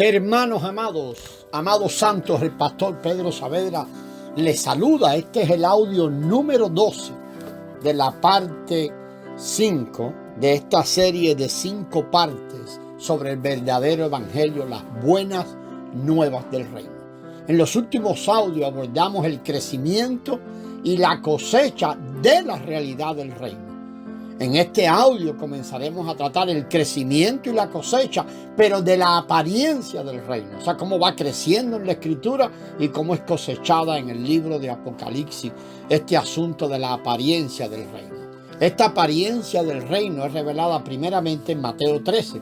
Hermanos amados, amados santos, el pastor Pedro Saavedra les saluda. Este es el audio número 12 de la parte 5 de esta serie de 5 partes sobre el verdadero evangelio, las buenas nuevas del reino. En los últimos audios abordamos el crecimiento y la cosecha de la realidad del reino. En este audio comenzaremos a tratar el crecimiento y la cosecha, pero de la apariencia del reino. O sea, cómo va creciendo en la Escritura y cómo es cosechada en el libro de Apocalipsis este asunto de la apariencia del reino. Esta apariencia del reino es revelada primeramente en Mateo 13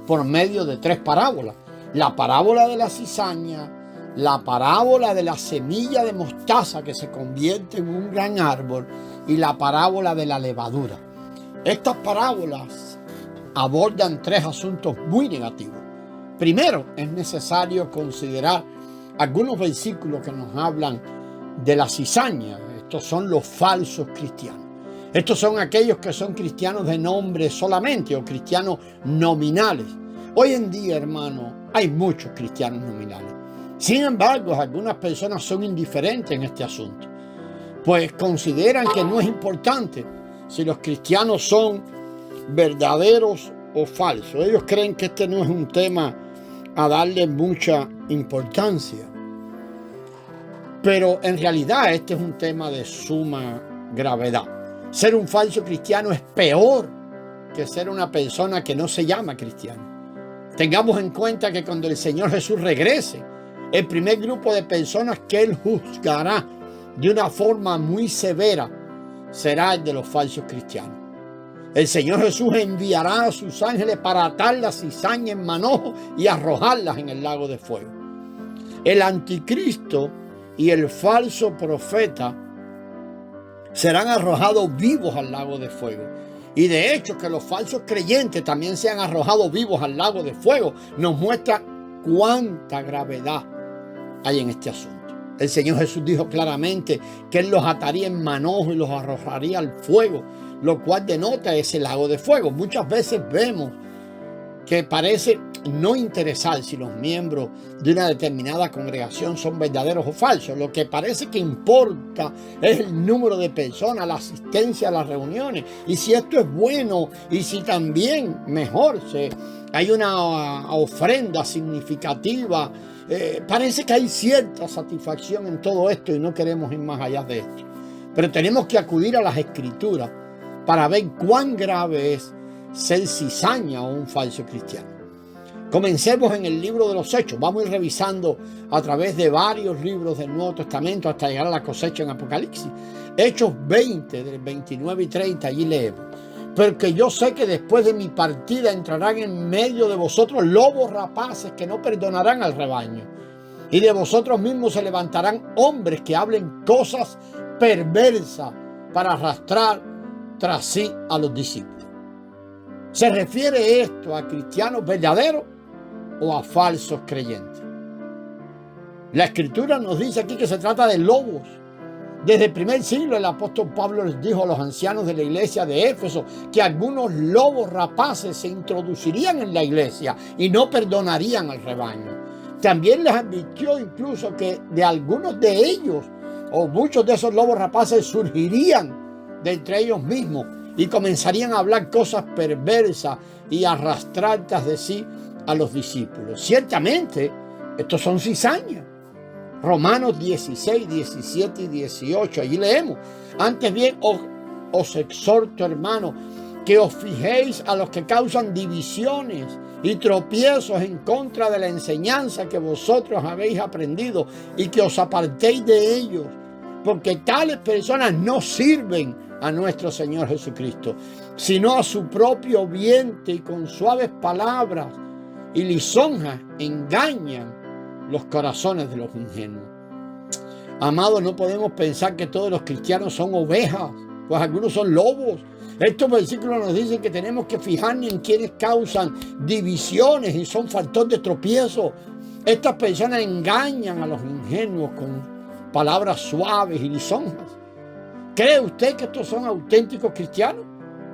por medio de 3 parábolas. La parábola de la cizaña, la parábola de la semilla de mostaza que se convierte en un gran árbol y la parábola de la levadura. Estas parábolas abordan 3 asuntos muy negativos. Primero, es necesario considerar algunos versículos que nos hablan de la cizaña. Estos son los falsos cristianos. Estos son aquellos que son cristianos de nombre solamente o cristianos nominales. Hoy en día, hermano, hay muchos cristianos nominales. Sin embargo, algunas personas son indiferentes en este asunto, pues consideran que no es importante si los cristianos son verdaderos o falsos. Ellos creen que este no es un tema a darle mucha importancia. Pero en realidad este es un tema de suma gravedad. Ser un falso cristiano es peor que ser una persona que no se llama cristiano. Tengamos en cuenta que cuando el Señor Jesús regrese, el primer grupo de personas que Él juzgará de una forma muy severa será el de los falsos cristianos. El Señor Jesús enviará a sus ángeles para atar la cizaña en manojo y arrojarlas en el lago de fuego. El anticristo y el falso profeta serán arrojados vivos al lago de fuego. Y de hecho que los falsos creyentes también sean arrojados vivos al lago de fuego nos muestra cuánta gravedad hay en este asunto. El Señor Jesús dijo claramente que Él los ataría en manojo y los arrojaría al fuego, lo cual denota ese lago de fuego. Muchas veces vemos que parece no interesar si los miembros de una determinada congregación son verdaderos o falsos. Lo que parece que importa es el número de personas, la asistencia a las reuniones, y si esto es bueno y si también mejor hay una ofrenda significativa. Parece que hay cierta satisfacción en todo esto y no queremos ir más allá de esto. Pero tenemos que acudir a las Escrituras para ver cuán grave es ser cizaña o un falso cristiano. Comencemos en el libro de los Hechos. Vamos a ir revisando a través de varios libros del Nuevo Testamento hasta llegar a la cosecha en Apocalipsis. Hechos 20, del 29 y 30, allí leemos: porque yo sé que después de mi partida entrarán en medio de vosotros lobos rapaces que no perdonarán al rebaño. Y de vosotros mismos se levantarán hombres que hablen cosas perversas para arrastrar tras sí a los discípulos. ¿Se refiere esto a cristianos verdaderos o a falsos creyentes? La Escritura nos dice aquí que se trata de lobos. Desde el primer siglo el apóstol Pablo les dijo a los ancianos de la iglesia de Éfeso que algunos lobos rapaces se introducirían en la iglesia y no perdonarían al rebaño. También les advirtió incluso que de algunos de ellos o muchos de esos lobos rapaces surgirían de entre ellos mismos y comenzarían a hablar cosas perversas y arrastrar tras de sí a los discípulos. Ciertamente, estos son cizañas. Romanos 16, 17 y 18, allí leemos: antes bien os exhorto, hermanos, que os fijéis a los que causan divisiones y tropiezos en contra de la enseñanza que vosotros habéis aprendido y que os apartéis de ellos, porque tales personas no sirven a nuestro Señor Jesucristo, sino a su propio vientre, y con suaves palabras y lisonjas engañan los corazones de los ingenuos. Amados, no podemos pensar que todos los cristianos son ovejas, pues algunos son lobos. Estos versículos nos dicen que tenemos que fijarnos en quienes causan divisiones y son factor de tropiezo. Estas personas engañan a los ingenuos con palabras suaves y lisonjas. ¿Cree usted que estos son auténticos cristianos?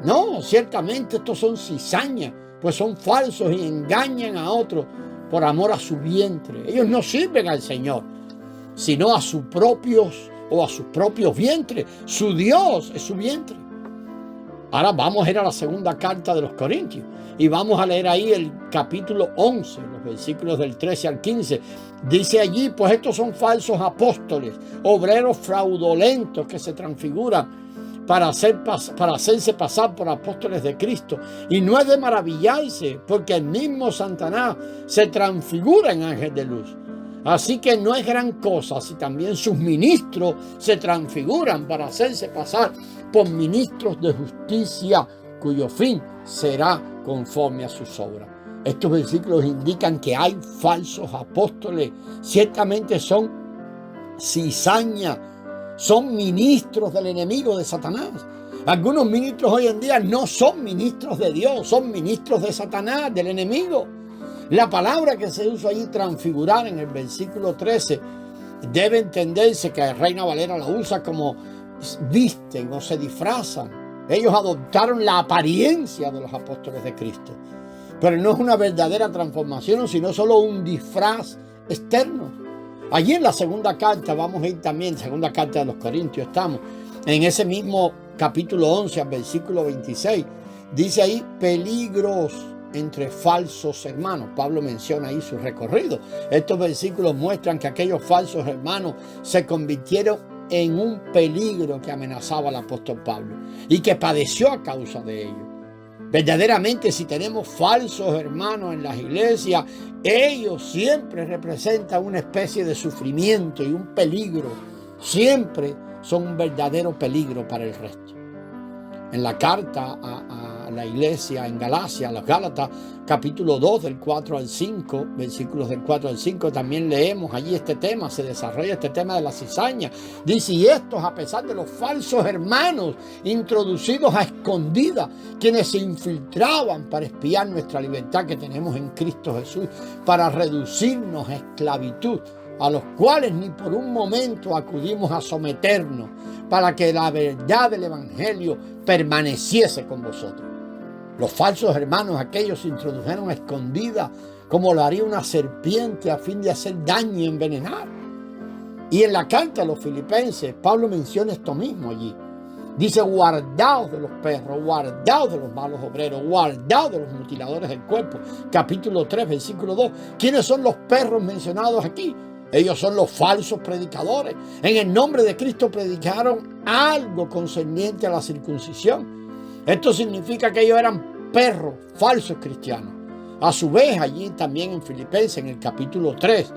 No, ciertamente estos son cizañas, pues son falsos y engañan a otros por amor a su vientre. Ellos no sirven al Señor, sino a sus propios vientres. Su Dios es su vientre. Ahora vamos a ir a la segunda carta de los Corintios y vamos a leer ahí el capítulo 11, los versículos del 13 al 15. Dice allí, pues estos son falsos apóstoles, obreros fraudulentos que se transfiguran para hacerse pasar por apóstoles de Cristo. Y no es de maravillarse, porque el mismo Satanás se transfigura en ángel de luz. Así que no es gran cosa si también sus ministros se transfiguran para hacerse pasar por ministros de justicia, cuyo fin será conforme a sus obras. Estos versículos indican que hay falsos apóstoles. Ciertamente son cizaña, son ministros del enemigo de Satanás. Algunos ministros hoy en día no son ministros de Dios, son ministros de Satanás, del enemigo. La palabra que se usa allí, transfigurar, en el versículo 13, debe entenderse que Reina Valera la usa como visten o se disfrazan. Ellos adoptaron la apariencia de los apóstoles de Cristo, pero no es una verdadera transformación, sino solo un disfraz externo. Allí en la segunda carta, vamos a ir también, segunda carta de los Corintios, estamos en ese mismo capítulo 11, al versículo 26, dice ahí, peligros entre falsos hermanos. Pablo menciona ahí su recorrido. Estos versículos muestran que aquellos falsos hermanos se convirtieron en un peligro que amenazaba al apóstol Pablo y que padeció a causa de ello. Verdaderamente, si tenemos falsos hermanos en las iglesias, ellos siempre representan una especie de sufrimiento y un peligro. Siempre son un verdadero peligro para el resto. En la carta a la iglesia en Galacia, a los Gálatas, capítulo 2, del 4 al 5, versículos del 4 al 5, también leemos allí este tema, se desarrolla este tema de la cizaña. Dice, y estos, a pesar de los falsos hermanos introducidos a escondidas, quienes se infiltraban para espiar nuestra libertad que tenemos en Cristo Jesús, para reducirnos a esclavitud, a los cuales ni por un momento acudimos a someternos, para que la verdad del evangelio permaneciese con vosotros. Los falsos hermanos, aquellos se introdujeron a escondidas, como lo haría una serpiente, a fin de hacer daño y envenenar. Y en la carta a los Filipenses, Pablo menciona esto mismo allí. Dice, guardaos de los perros, guardaos de los malos obreros, guardaos de los mutiladores del cuerpo. Capítulo 3, versículo 2. ¿Quiénes son los perros mencionados aquí? Ellos son los falsos predicadores. En el nombre de Cristo predicaron algo concerniente a la circuncisión. Esto significa que ellos eran perros, falsos cristianos. A su vez, allí también en Filipenses, en el capítulo 3,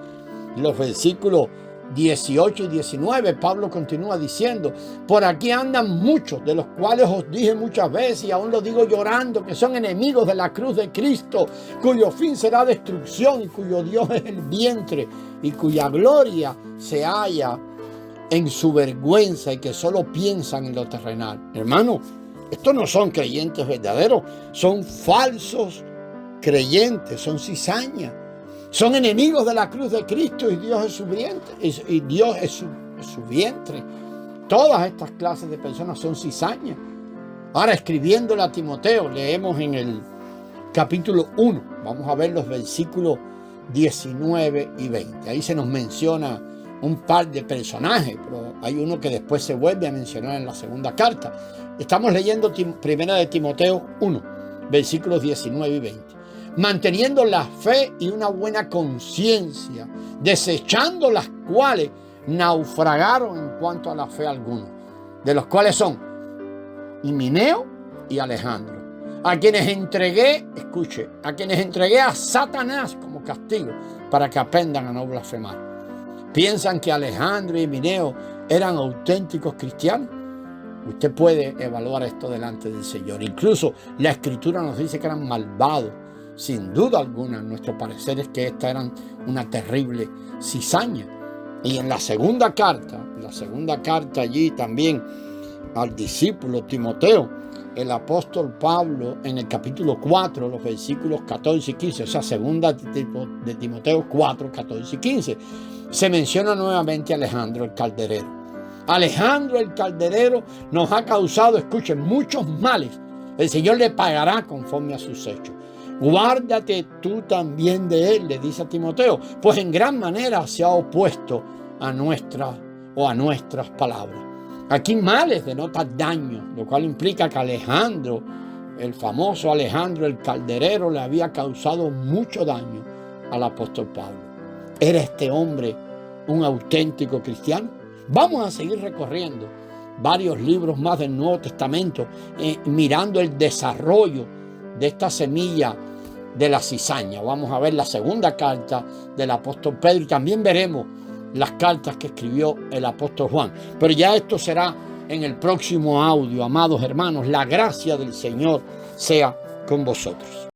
los versículos 18 y 19, Pablo continúa diciendo, por aquí andan muchos, de los cuales os dije muchas veces, y aún lo digo llorando, que son enemigos de la cruz de Cristo, cuyo fin será destrucción y cuyo Dios es el vientre, y cuya gloria se halla en su vergüenza y que solo piensan en lo terrenal. Hermano, estos no son creyentes verdaderos, son falsos creyentes, son cizaña. Son enemigos de la cruz de Cristo y Dios es su vientre. Y Dios es su vientre. Todas estas clases de personas son cizaña. Ahora, escribiéndole a Timoteo, leemos en el capítulo 1. Vamos a ver los versículos 19 y 20. Ahí se nos menciona un par de personajes, pero hay uno que después se vuelve a mencionar en la segunda carta. Estamos leyendo primera de Timoteo 1, versículos 19 y 20. Manteniendo la fe y una buena conciencia, desechando las cuales naufragaron en cuanto a la fe algunos, de los cuales son Himeneo y Alejandro, a quienes entregué, escuche, a quienes entregué a Satanás como castigo para que aprendan a no blasfemar. ¿Piensan que Alejandro y Himeneo eran auténticos cristianos? Usted puede evaluar esto delante del Señor. Incluso la Escritura nos dice que eran malvados. Sin duda alguna, nuestro parecer es que esta eran una terrible cizaña. Y en la segunda carta allí también al discípulo Timoteo, el apóstol Pablo en el capítulo 4, los versículos 14 y 15, o sea, segunda de Timoteo 4, 14 y 15, se menciona nuevamente a Alejandro el calderero. Alejandro el calderero nos ha causado, escuchen, muchos males. El Señor le pagará conforme a sus hechos. Guárdate tú también de él, le dice a Timoteo, pues en gran manera se ha opuesto a nuestras palabras. Aquí males denotan daño, lo cual implica que Alejandro, el famoso Alejandro el Calderero, le había causado mucho daño al apóstol Pablo. ¿Era este hombre un auténtico cristiano? Vamos a seguir recorriendo varios libros más del Nuevo Testamento, mirando el desarrollo de esta semilla de la cizaña. Vamos a ver la segunda carta del apóstol Pedro y también veremos las cartas que escribió el apóstol Juan. Pero ya esto será en el próximo audio, amados hermanos. La gracia del Señor sea con vosotros.